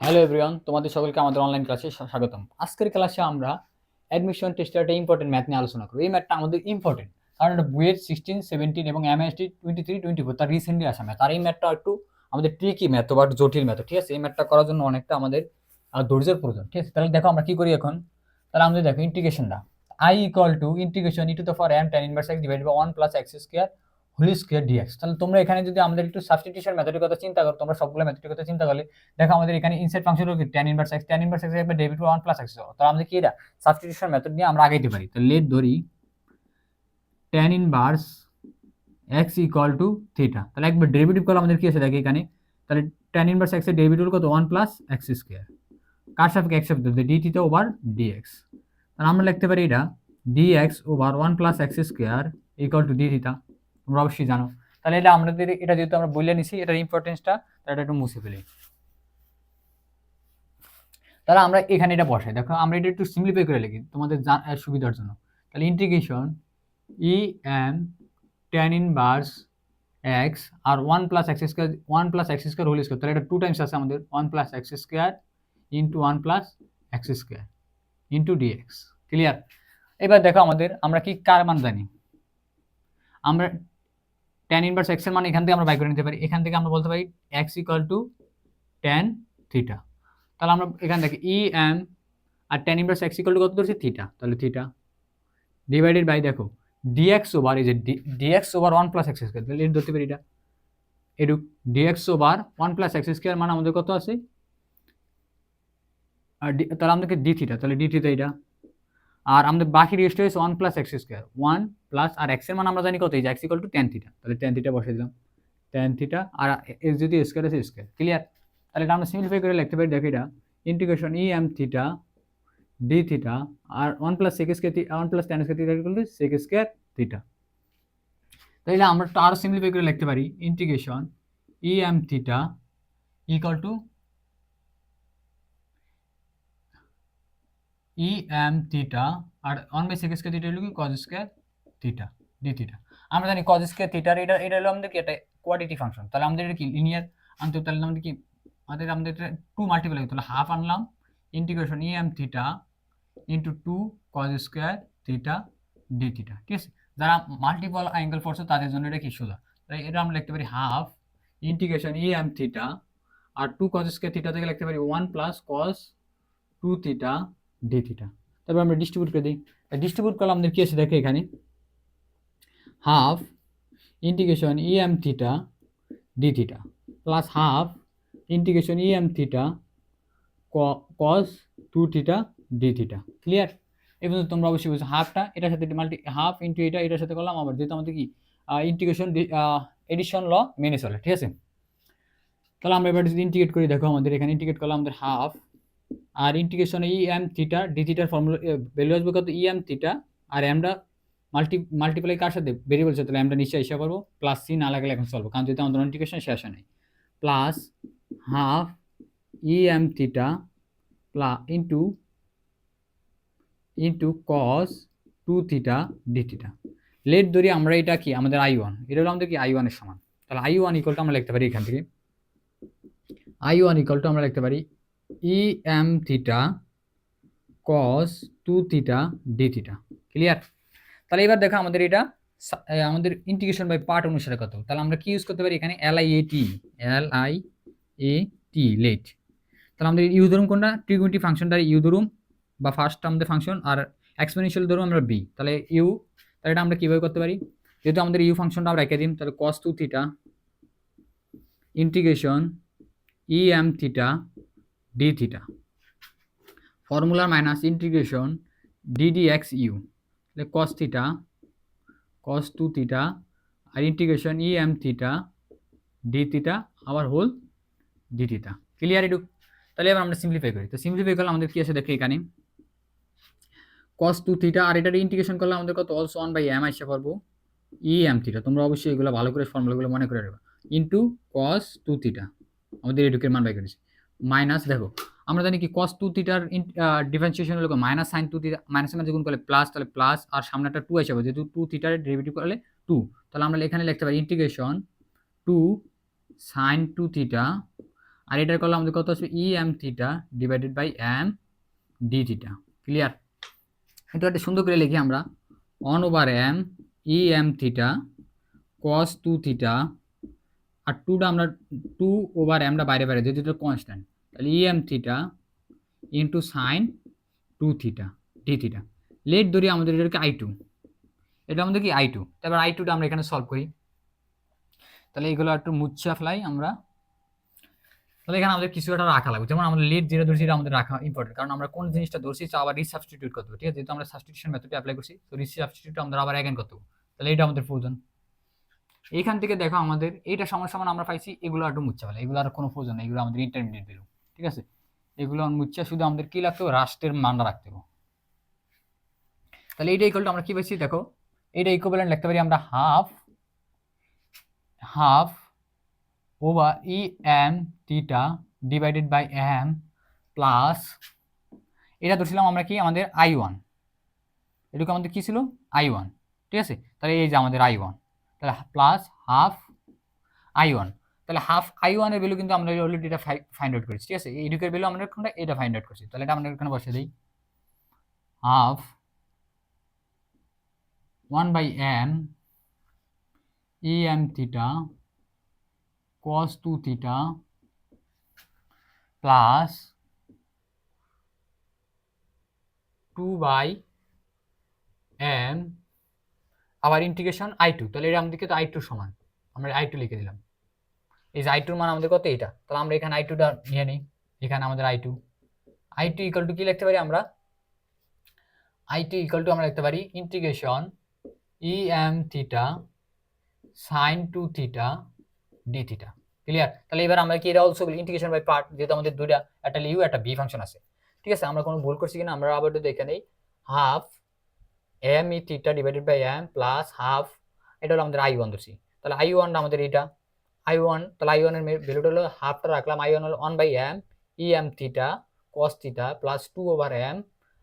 Hello everyone, তোমাদের সকলকে আমাদের অনলাইন ক্লাসে স্বাগতম। আজকের ক্লাসে আমরা অ্যাডমিশন টেস্টের একটা ইম্পর্টেন্ট ম্যাথ নিয়ে আলোচনা করব। এই ম্যাথটা আমাদের ইম্পর্টেন্ট, কারণ এটা বুয়েট 16, 17 এবং এমএসটি 23, 24 তার রিসেন্টলি আসা ম্যাথ। আর এই ম্যাথটা একটু আমাদের ট্রিকি ম্যাথ বা জটিল ম্যাথ, ঠিক আছে? এই ম্যাথটা করার জন্য অনেকটা আমাদের ধৈর্যের প্রয়োজন, ঠিক আছে? তাহলে দেখো আমরা কি করি এখন। তাহলে আমাদের দেখো ইন্টিগ্রেশনটা I equal to integration e to the power m tan inverse x divided by 1 plus x square whole square dx. তাহলে তোমরা এখানে যদি আমাদের একটু সাবস্টিটিউশন মেথডের কথা চিন্তা করো, তোমরা সবগুলো মেথডের কথা চিন্তা করলে দেখো আমাদের এখানে ইনসাইড ফাংশন হলো কি tan inverse x, tan inverse x একবার ডেবিট 1 প্লাস x। তাহলে আমাদের কি এটা সাবস্টিটিউশন মেথড নিয়ে আমরা আগাইতে পারি। তো লেট ধরি tan inverse x equal two theta. তাহলে একবার ডেরিভেটিভ করলে আমাদের কি আছে দেখো এখানে। তাহলে tan ইনভার্স x এর ডেরিভেটিভ কত 1 প্লাস x স্কয়ার, কার সাপেক্ষে x সাপেক্ষে d থিটা ওভার dx। তাহলে আমরা লিখতে পারি এটা dx over 1 plus x square equal to d theta. তোমরা অবশ্যই জানো। তাহলে এটা আমাদের এটা যেহেতু আমরা বলে নিছি এটার ইম্পর্টেন্সটা, তাহলে এটা একটু মুছে ফেলি। তাহলে আমরা এখানে এটা বসাই। দেখো আমরা এটা একটু সিম্পলিফাই করে লিখি তোমাদের সুবিধার জন্য। তাহলে integration e m tan inverse x আর 1 plus x square, 1 plus x square whole square. তাহলে এটা 2 টাইমস আছে আমাদের 1 plus x square into 1 plus x square into dx। Clear? এবার দেখো আমাদের আমরা কি কার মান জানি। আমরা tan ইনভার্স x এর মান এখান থেকে আমরা বাই করে নিতে পারি। এখান থেকে আমরা বলতে পারি x equal to tan theta. তাহলে আমরা এখান থেকে ই এম আর tan inverse x equal to কত ধরছি থিটা। তাহলে থিটা ডিভাইডেড বাই দেখো dx ওভার এই যে dx over 1 plus x square. তাহলে এটা ধরতে পারি এটা এডুক dx over 1 plus x square মানে আমাদের কত আছে, আর তাহলে আমাদেরকে d থিটা, তাহলে d থিটা এটা। আর আমাদের বাকি রেস্ট হয়েছে 1 প্লাস x স্কয়ার, 1 প্লাস আর x এর মান আমরা জানি কত, এই যে x equal to tan theta. তাহলে tan থিটা বসিয়ে দিলাম, tan থিটা আর x যদি স্কয়ার আছে স্কয়ার। ক্লিয়ার? তাহলে এটা আমরা সিম্পলিফাই করে লিখতে পারি। দেখো এটা integration e m theta d theta আর 1 plus sec square 1 plus tan square theta equal to sec square theta. তাহলে আমরা একটু আরো সিম্পলিফাই করে লিখতে পারি integration e m theta equal to e m theta আর 1 বাই sec স্কয়ার থিটা হলো কি cos square theta d theta. আমরা জানি cos স্কয়ার থিটার এটা এটা হলো আমাদের কি একটা কোয়াড্রেটিক ফাংশন। তাহলে আমাদের এটা কি লিনিয়ার আনতে, তাহলে আমাদের কি আমাদের এটা 2 মাল্টিপ্লাই করতে হলো, হাফ আনলাম integration e m theta into 2 cos square theta d theta. ঠিক আছে? যারা মাল্টিপল অ্যাঙ্গেল পড়ছে তাদের জন্য এটা কি সোজা। তাই এটা আমরা লিখতে পারি half integration e m theta আর 2 cos স্কয়ার থিটা থেকে লিখতে পারি 1 plus cos 2 theta d theta. তারপর আমরা ডিস্ট্রিবিউট করে দিই। ডিস্ট্রিবিউট করলে আমাদের কি আছে দেখো এখানে half integration e m theta d theta plus half integration e m theta cos 2 theta d theta. Clear? এই পর্যন্ত তোমরা অবশ্যই বুঝছো। হাফটা এটার সাথে হাফ ইন্টু এটার সাথে করলাম, আবার যেহেতু আমাদের কি ইন্টিগ্রেশন এডিশন ল মেনে চলে। ঠিক আছে? তাহলে আমরা এবার যদি ইন্টিগ্রেট করি, দেখো আমাদের এখানে ইন্টিগ্রেট করলে আমাদের হাফ আর integration e m theta d থিটার ফর্মুলা ভ্যালু আসবে কত, ই এম থিটা আর আমরা মাল্টিপ্লাই কার সাথে ভেরিয়েবল সাথে, তাহলে আমরা নিশ্চয়ই হিসাব করবো প্লাস চিহ্ন আলাদা এখন চলবো, কারণ যদি আমাদের ইন্টিগ্রেশন শেষ হয় নাই। Plus half e m theta into into cos 2 theta d theta. Let ধরি আমরা এটা কি আমাদের I1, এটা হলো আমাদের কি I1 এর সমান। তাহলে I1 ইকুয়াল টু আমরা লিখতে পারি এখান থেকে I1 ইকুয়াল টু আমরা লিখতে পারি e m theta cos 2 theta d theta. Clear? তাহলে এবার দেখো আমাদের এটা আমাদের ইন্টিগ্রেশন বাই পার্ট অনুসারে কত। তাহলে আমরা কি ইউজ করতে পারি এখানে LIAT লেট। তাহলে আমাদের ইউ ধরুন কোনটা, ট্রিগোনোমেট্রিক ফাংশনটার ইউ ধরুন বা ফার্স্ট আমাদের ফাংশন, আর এক্সপোনেনশিয়াল ধরুন আমরা বি। তাহলে ইউ, তাহলে এটা আমরা কীভাবে করতে পারি, যেহেতু আমাদের ইউ ফাংশনটা আমরা রেখে দিন, তাহলে cos 2 theta integration e m theta d theta formula minus integration d d x u, তাহলে cos থিটা cos 2 থিটা আর integration e m theta d theta আবার হোল ডি থিটা। ক্লিয়ার? এটুক। তাহলে এবার আমরা সিম্পলিফাই করি। তো সিম্পলিফাই করলে আমাদের কি আছে দেখো এখানে cos 2 থিটা আর এটার ইন্টিগ্রেশন করলে আমাদের কত অলসো 1 বাই এম আসতে পারবো ই এম থিটা। তোমরা অবশ্যই এগুলো ভালো করে ফর্মুলাগুলো মনে করে রাখবে। ইন্টু cos 2 থিটা আমাদের এটুকের মান বাই করেছি, মাইনাস দেখো আমরা জানি কি cos 2 থিটার ডিফারেন্সিয়েশন হলো মাইনাস sin 2 থিটা, মাইনাসের মাঝে গুণ করলে প্লাস, তাহলে প্লাস আর সামনেটা 2 আসবে যেহেতু 2 থিটার ডেরিভেটিভ করলে 2। তাহলে আমরা এখানে লিখতে পারি ইন্টিগ্রেশন 2 sin 2 থিটা আর এটার করলে আমাদের কত আসবে e m theta divided by m d theta. Clear? এটা একটা সুন্দর করে লিখি আমরা 1/m e m theta cos 2 theta, আর 2টা আমরা 2/mটা বাইরে বাইরে যেহেতু এটা কনস্ট্যান্ট, তাহলে e m theta into sine 2 theta d theta. Let ধরি আমাদের এটাকে আই টু, এটা আমাদের কি আই টু। তারপর আই টুটা আমরা এখানে সলভ করি। তাহলে এইগুলো একটু মুচ্ছা ফেলাই আমরা। তাহলে এখানে আমাদের কিছু একটা রাখা লাগবে, যেমন আমাদের লেট যেটা ধরছি এটা আমাদের রাখা ইম্পর্টেন্ট, কারণ আমরা কোন জিনিসটা ধরছি আবার রিসাবস্টিটিউট করতে হবে। ঠিক আছে, যেহেতু আমরা সাবস্টিটিউশন মেথডটা অ্যাপ্লাই করছি, তো রিসাবস্টিটিউট আমরা আবার অ্যাগেন করতে হবে। তাহলে এটা আমাদের প্রয়োজন। এইখান থেকে দেখো আমাদের এইটা সমান সমান আমরা পাইছি, এগুলো একটু মুচ্ছা ফেলে, এগুলো আর কোনো প্রয়োজন নেই, এগুলো আমাদের ইন্টারমিডিয়েট ভ্যালু। ঠিক আছে, এগুলো মুচ্ছা শুধু আমাদের কি রাখতে হবে, রাষ্ট্রের মানটা রাখতে হবে। তাহলে এইটা ইকুয়াল টু আমরা কি পাইছি দেখো, এইটা ইকুইভ্যালেন্ট লিখতে পারি আমরা half over e m theta divided by m plus, এটা ধরছিলাম আমরা কি আমাদের I1, এটুকু আমাদের কি ছিল I1। ঠিক আছে, তাহলে এই যে আমাদের I1, তাহলে প্লাস হাফ I1, তাহলে হাফ I1 এর ভ্যালু কিন্তু আমরা অলরেডি এটা ফাইন্ড আউট করেছি। ঠিক আছে, এইটুকের ভ্যালু আমরা কোনটা এটা ফাইন্ড আউট করছি, তাহলে এটা আমরা এখানে বসিয়ে দিই half 1/m e m theta cos 2 theta plus 2/m আবার ইন্টিগ্রেশন I2, তাহলে এটা আমাদেরকে তো I2 সমান, আমরা I2 লিখে দিলাম। এই যে I2 এর মান আমাদের কত এটা, তাহলে আমরা এখানে I2টা নিয়ে নিই, এখানে আমাদের I2 ইকুয়াল টু কি লিখতে পারি আমরা, I2 ইকুয়াল টু আমরা লিখতে পারি integration e m theta sine 2 theta d theta. Clear? তাহলে এবার আমরা কি এটা অলসো ইন্টিগ্রেশন বাই পার্ট, যেহেতু আমাদের দুইটা, একটা ইউ একটা বি ফাংশন আছে। ঠিক আছে, আমরা কোনো ভুল করছি কিনা আমরা আবার একটু দেখে নেই। Half m e theta divided by m plus half, এটা হলো আমাদের I1 ধরছি, তাহলে I1 আমাদের এটা I1, তাহলে I1 এর ভ্যালুটা হলো হাফটা রাখলাম, I1 হলো 1/m e m theta cos theta plus 2/m,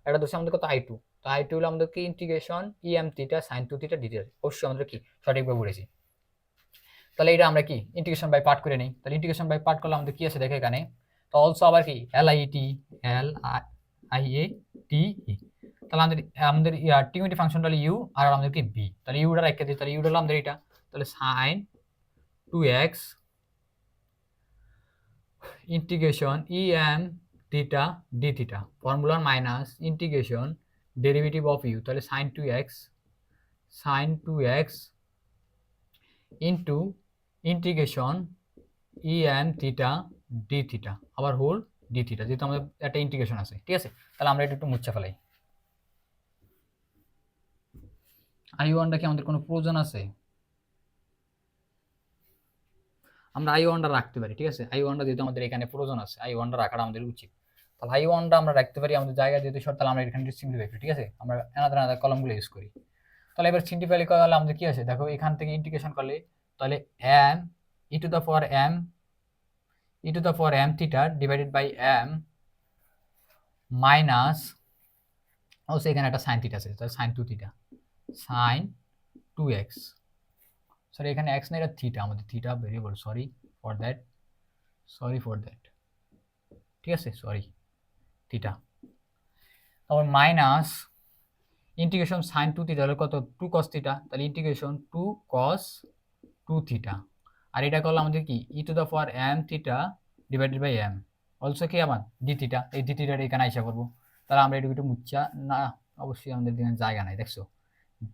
এটা ধরছি আমাদের কত I2, তো I2 হলো আমাদের কি integration e m theta sin 2 theta d theta. অবশ্যই আমাদের কি সঠিকভাবে পড়েছি। তাহলে এটা আমরা কি ইন্টিগ্রেশন বাই পার্ট করে নিই, তাহলে ইন্টিগ্রেশন বাই পার্ট করলে আমাদের কি আছে দেখো এখানে, তো অলসো আবার কি LIT, তাহলে আমাদের আমাদের টিউনিটি ফাংশনটা হলো ইউ আর আমাদের কি বি, তাহলে ইউটা রেখে দিই, তাহলে ইউটা হলো আমাদের এটা, তাহলে sin 2x integration e m theta d theta formula minus integration derivative of u, তাহলে sin 2x into integration e m theta d theta আবার হোল ডি থিটা, যেহেতু আমাদের একটা ইন্টিগ্রেশন আছে। ঠিক আছে, তাহলে আমরা এটা একটু মুছে ফেলাই। I1টা কি আমাদের কোনো প্রয়োজন আছে, আমরা I1টা রাখতে পারি। ঠিক আছে, I1টা যেহেতু আমাদের এখানে প্রয়োজন আছে, I1টা রাখাটা আমাদের উচিত, তাহলে I1টা আমরা রাখতে পারি আমাদের জায়গা যেহেতু শর্ট, তাহলে আমরা এখানে সিম্পলিফাই করি। ঠিক আছে, আমরা আলাদা কলমগুলো ইউজ করি। তাহলে এবার সিম্পলিফাই করলে আমাদের কি আছে দেখো, এখান থেকে ইন্টিগ্রেশন করলে তাহলে m e to the power m theta divided by m minus, অবশ্যই এখানে একটা সাইন থিটা আছে, তাহলে sine 2 theta sine 2x, sorry এখানে x না, এটা থিটা, আমাদের theta variable, sorry for that. ঠিক আছে, সরি থিটা, তারপর মাইনাস ইন্টিগ্রেশন সাইন 2 থিটা হলো কত 2 cos থিটা, তাহলে ইন্টিগ্রেশন 2 cos 2 থিটা, আর এটা করলে আমাদের কি e to the power m theta divided by m, also কি আমার ডি থিটা, এই ডি থিটাটা এখানে আইসা করবো। তাহলে আমরা এটা একটু মুচ্ছা না, অবশ্যই আমাদের এখানে জায়গা নাই, দেখছো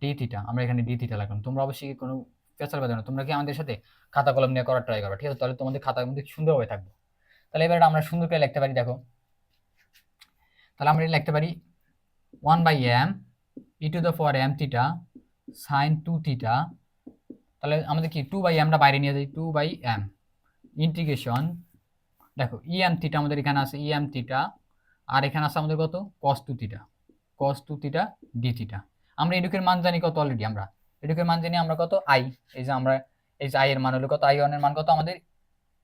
ডি থিটা, আমরা এখানে ডি থিটা লাগলাম। তোমরা অবশ্যই কোনো পেঁচাল বাজানো, তোমরা কি আমাদের সাথে খাতা কলম নিয়ে করার ট্রাই করো। ঠিক আছে, তাহলে তোমাদের খাতার মধ্যে সুন্দরভাবে থাকবে। তাহলে এবার আমরা সুন্দর করে লিখতে পারি দেখো, তাহলে আমরা লিখতে পারি 1/m E to the power m theta sine 2 theta, তাহলে আমাদের কি 2/mটা বাইরে নিয়ে যাই, 2/m ইন্টিগ্রেশন, দেখো ই এম থিটা আমাদের এখানে আছে ই এম থিটা, আর এখানে আছে আমাদের কত cos 2 থিটা ডি থিটা। আমরা এডুকের মান জানি কত অলরেডি, আমরা এডুকের মান জানি আমরা কত i, এই যে আমরা এই যে i এর মান হলো কত, I1 এর মান কত আমাদের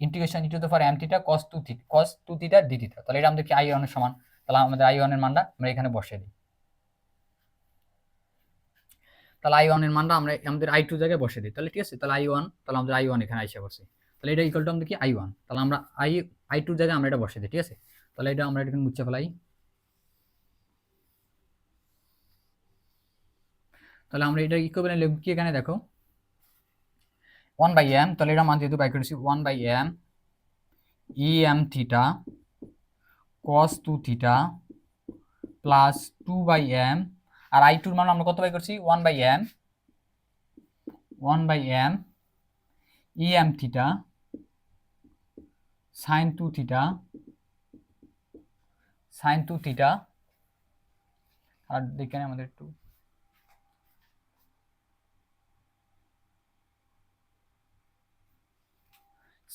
integration e to the power m theta cos 2 theta d theta, তাহলে এটা আমাদের কি I1 এর সমান, তাহলে আমাদের I1 এর মানটা আমরা এখানে বসিয়ে দিই, তাহলে I1 এর মানটা আমরা আমাদের I2 জায়গায় বসিয়ে দিই। তাহলে ঠিক আছে, তাহলে I1, তাহলে আমাদের I1 এখানে আইসা পড়ছে, তাহলে এটা ইকুয়াল টু আমাদের কি I1, তাহলে আমরা I2 জায়গায় আমরা এটা বসিয়ে দিই, ঠিক আছে। তাহলে এটা আমরা এখানে মুছে ফেলাই। তাহলে আমরা এটা ইকুইভ্যালেন্ট লিখব কি এখানে দেখো 1/m, তাহলে এটা মান যেহেতু বাই করেছি 1/m em theta cos 2 theta plus 2/m, আর I2 এর মান আমরা কত বাই করছি 1/m em theta sin 2 theta আর দেখেন আমাদের একটু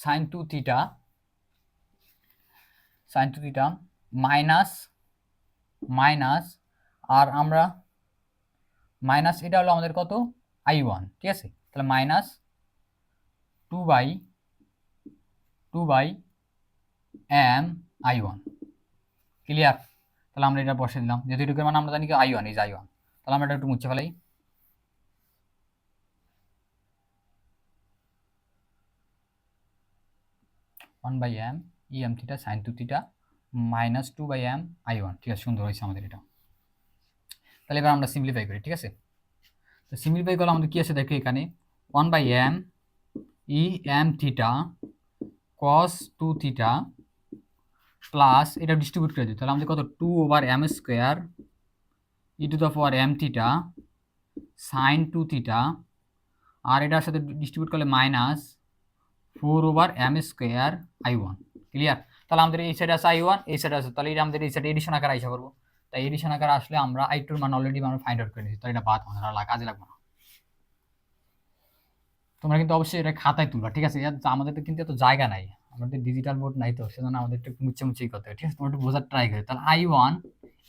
sin 2 থিটা মাইনাস আর আমরা মাইনাস এটা হলো আমাদের কত I1, ঠিক আছে। তাহলে মাইনাস 2/m I1, ক্লিয়ার। তাহলে আমরা এটা বসে দিলাম, যেহেতু এটুকুর মানে আমরা জানি কি I1 ইজ I1, তাহলে আমরা এটা একটু মুছে ফেলাই। One by m em theta sin 2 theta minus 2/m I1, ঠিক আছে, সুন্দর হয়েছে আমাদের এটা। তাহলে এবার আমরা সিম্পলিফাই করি, ঠিক আছে। তো সিম্পলিফাই করলে আমাদের কি আছে দেখো এখানে 1/m em theta cos 2 theta plus এটা ডিস্ট্রিবিউট করে দিই, তাহলে আমাদের কত 2/m square e⁻m theta sin 2 theta, আর এটার সাথে ডিস্ট্রিবিউট করলে minus 4/m square I1, clear. তাহলে আমাদের এই সাইডে আছে I1, এই সাইডে আছে, তাহলে এটা আমাদের এই সাইডে এডিশন আকারে আইসা করবো। তাই এডিশন আকারে আসলে আমরা I2 এর মান অলরেডি আমরা ফাইন্ড আউট করে নিয়েছি, তাহলে এটা বাদ আমাদের আর কাজে লাগবে না। তোমরা কিন্তু অবশ্যই এটা খাতায় তুলবা, ঠিক আছে। আমাদের তো কিন্তু এত জায়গা নাই, আমাদের ডিজিটাল বোর্ড নাই, তো সেজন্য আমাদের একটু মুছেই করতে হবে, ঠিক আছে। তোমরা একটু বোঝার ট্রাই করি। তাহলে I1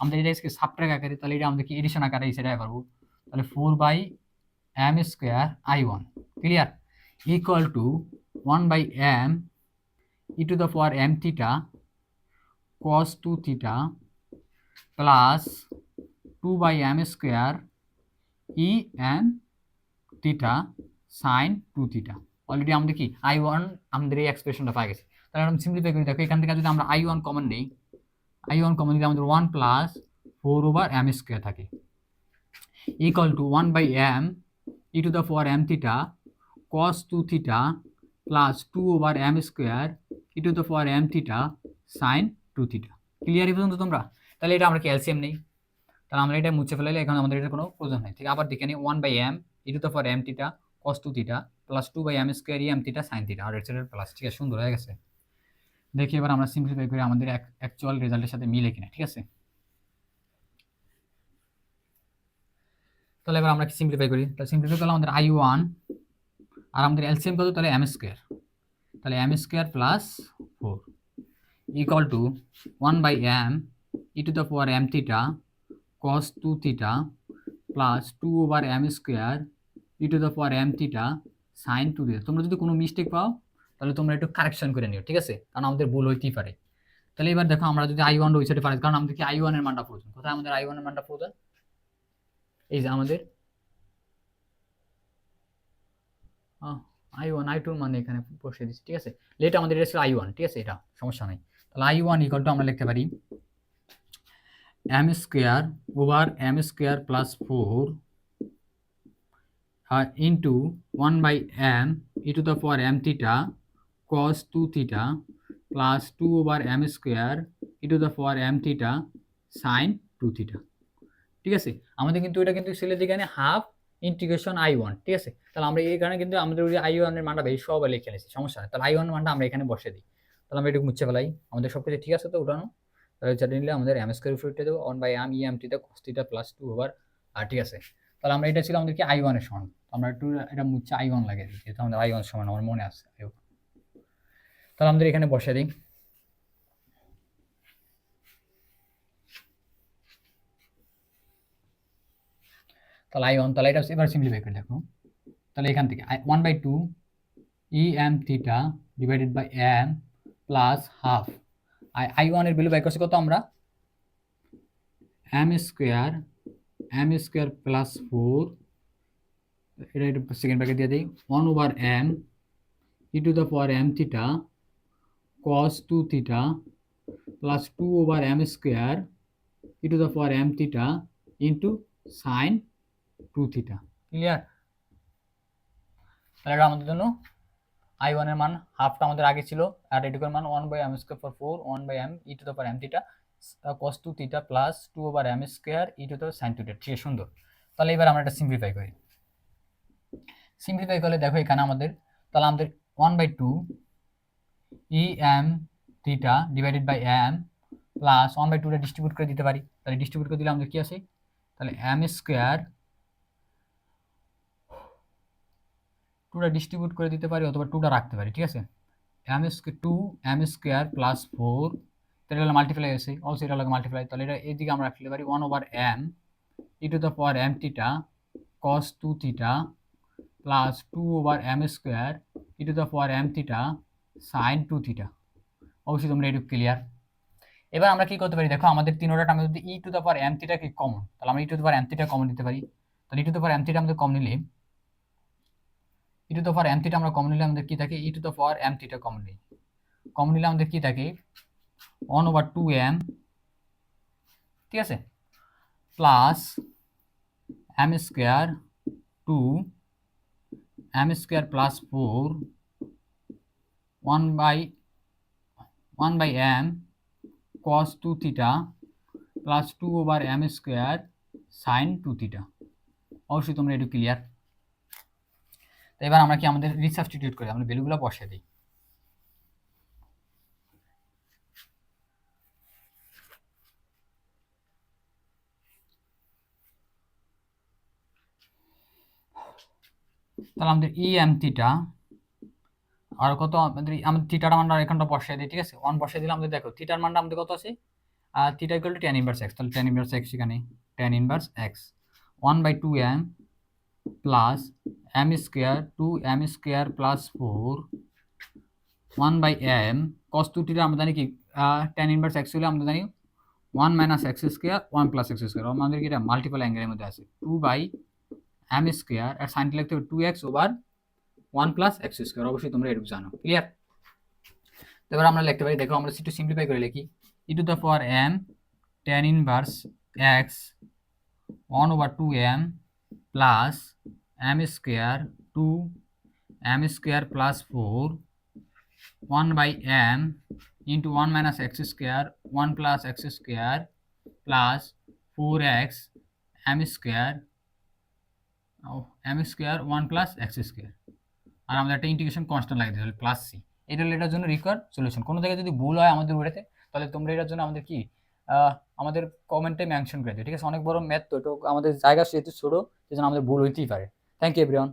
আমাদের এটা সাবট্রাক্ট আকারে, তাহলে এটা আমাদের কি এডিশন আকারে এই সাইডে করবো, তাহলে 4/m square I1, clear, equal to 1/m e⁻m theta cos 2 theta plus 2/m square em theta sin 2 theta. Already আমাদের কি I1 আমাদের এই এক্সপ্রেশনটা পাই গেছে। তাহলে আমরা সিম্পলিফাই করে দেখো, এখান থেকে যদি আমরা I1 কমন নেই, I1 কমন দিলে আমাদের 1 প্লাস 4/m স্কোয়ার থাকে, equal to 1/m e⁻m theta cos 2 theta plus 2/m square e⁻m theta sin 2 theta. Clear এই পর্যন্ত তোমরা? তাহলে এটা আমরা কি এলসিএম নেই, তাহলে আমরা এটা মুছে ফেলাইলে এখন আমাদের এটা কোনো প্রয়োজন নেই, ঠিক। আবার দেখে নিই 1/m e⁻m theta cos 2 theta plus 2/m square em theta sin theta, আর এর প্লাস, ঠিক আছে, সুন্দর হয়ে গেছে। দেখি এবার আমরা সিম্পলিফাই করে আমাদের অ্যাকচুয়াল রেজাল্টের সাথে মিলে কিনা, ঠিক আছে। তাহলে এবার আমরা কি সিম্পলিফাই করি, তাহলে সিম্পলিফাই করলে আমাদের I1 আর আমাদের এলসিএম কত, তাহলে m স্কোয়ার, তাহলে m square plus 4 equal to 1/m e⁻m theta cos 2 theta plus 2/m square e⁻m theta sin 2 theta. তোমরা যদি কোনো মিস্টেক পাও তাহলে তোমরা একটু কারেকশন করে নিও, ঠিক আছে, কারণ আমাদের ভুল হইতেই পারে। তাহলে এবার দেখো আমরা যদি I1 ওই সাইডে পারি, কারণ আমাদের কি I1 এর মানটা প্রয়োজন, কোথায় আমাদের I1 এর মানটা প্রয়োজন, এই যে আমাদের I1 I2 মানে এখানে বসিয়ে দিচ্ছি, ঠিক আছে। লেট আমাদের এটা ছিল I1, ঠিক আছে, এটা সমস্যা নাই। তাহলে I1 ইকুয়াল টু আমরা লিখতে পারি m square over m square plus 4 into 1/m e⁻m theta cos 2 theta plus 2/m square e⁻m theta sin 2 theta, ঠিক আছে। আমাদের কিন্তু এটা কিন্তু ছেলে যেখানে হাফ ইন্টিগ্রেশন I1, ঠিক আছে। তাহলে আমরা এখানে কিন্তু আমাদের ওই I1 এর মানটা বেশি সবাই লিখে নিয়েছি, সমস্যা নেই। তাহলে I1 এর মানটা আমরা এখানে বসে দিই, তাহলে আমরা এটুকু মুছে ফেলাই, আমাদের সব কিছু ঠিক আছে তো উঠানো। তাহলে যেটা নিলে আমাদের m স্কোয়ার উপরে উঠে দেবো 1/m em theta cos theta plus 2 আর, ঠিক আছে। তাহলে আমরা এটা ছিল আমাদের কি I1 এর সমান, আমরা একটু এটা মুছে I1 লাগিয়ে দিই, যেহেতু আমাদের I1 সমান আমার মনে আছে। তাহলে আমাদের এখানে বসে দিই, তাহলে I1, তাহলে এটা এবার সিম্পলিফাই করে দেখো, তাহলে এখান থেকে 1/2 em theta divided by m plus half I1 এর ভ্যালু বাই করছি কত আমরা m স্কোয়ার প্লাস 4, এটা একটু সেকেন্ড ব্র্যাকেট দিয়ে দিই 1/m e to the power m theta cos 2 theta plus 2 over m square e to the power m theta into sin 2 theta। Clear? তাহলে এটা আমাদের জন্য I1 এর মান হাফটা আমাদের আগে ছিল, আর এটুকুর মান 1/m square for 4 1/m e to the power m theta cos 2 theta plus 2 over m square e to the sin 2 theta। ঠিক আছে, সুন্দর। তাহলে এবার আমরা এটা সিম্পলিফাই করি। সিম্পলিফাই করলে দেখো এখানে আমাদের তাহলে আমাদের 1/2 em theta divided by m plus 1/2 টা ডিস্ট্রিবিউট করে দিতে পারি। তাহলে ডিস্ট্রিবিউট করে দিলে আমাদের কি আসে, তাহলে m স্কয়ার 2টা ডিস্ট্রিবিউট করে দিতে পারি অথবা 2টা রাখতে পারি। ঠিক আছে, m square 2 m square plus 4 তাহলে হলো মাল্টিপ্লাই আছে, অলসো এটা লাগে মাল্টিপ্লাই। তাহলে এটা এইদিকে আমরা রাখতে পারি 1 over m e to the power m theta cos 2 theta plus 2 over m square e to the power m theta sin 2 theta. অবশ্যই তোমরা এটা ক্লিয়ার। এবার আমরা কি করতে পারি, দেখো আমাদের তিনটা টার্মের মধ্যে e to the power m theta কি কমন, তাহলে আমরা e to the power m theta common নিতে পারি। তাহলে e to the power m theta আমাদের কমন নিলে e to the power m theta আমরা কমন নিলে আমাদের কি থাকে, e to the power m theta common নিই, কমন নিলে আমাদের কি থাকে 1 ওভার 2m, ঠিক আছে, plus m square 2 m square plus 4 1 by m cos 2 theta plus 2 over m square sin 2 theta. অবশ্যই তোমরা এটা ক্লিয়ার। তো এবার আমরা কি আমাদের রিসাবস্টিটিউট করি, আমরা ভ্যালুগুলো বসিয়ে দিই। তাহলে আমাদের ই এম থিটা আর কত, আমাদের থিটার মানটা এখানটা বসিয়ে দিই। ঠিক আছে, 1 বসিয়ে দিলে আমাদের দেখো থিটার মানটা আমাদের কত আছে, theta equal to tan inverse x। তাহলে tan ইনভার্স x এখানে tan inverse x 1/2m plus m square 2m square plus 4 1/m cos 2 theta আমরা জানি কি tan ইনভার্স x হলে আমরা জানি 1 minus x square 1 plus x square, আমাদের কি এটা মাল্টিপল অ্যাঙ্গেলের মধ্যে আছে 2/m স্কয়ার আর সাইনটা লিখতে হবে 2x over 1 plus x square. অবশ্যই তোমরা এটুকু জানো। ক্লিয়ার? এবার আমরা লিখতে পারি, দেখো আমরা একটু সিম্পলিফাই করে লিখি e to the power m tan inverse x 1 over 2m plus m square 2m square plus 4 1/m into 1 minus x square 1 plus x square plus 4x m square 1 plus x square, আর আমাদের একটা integration constant লাগিয়ে দিতে হবে plus c। এটা হলো এটার জন্য রিকোয়ার্ড সলিউশন। কোনো জায়গায় যদি ভুল হয় আমাদের ওটাতে, তাহলে তোমরা এটার জন্য আমাদের কি আমাদের কমেন্টে মেনশন করে দিও। ঠিক আছে, অনেক বড় ম্যাথ তো, আমাদের জায়গা সেহেতু ছোটো, সেজন্য আমাদের ভুল হইতেই পারে। Thank you everyone.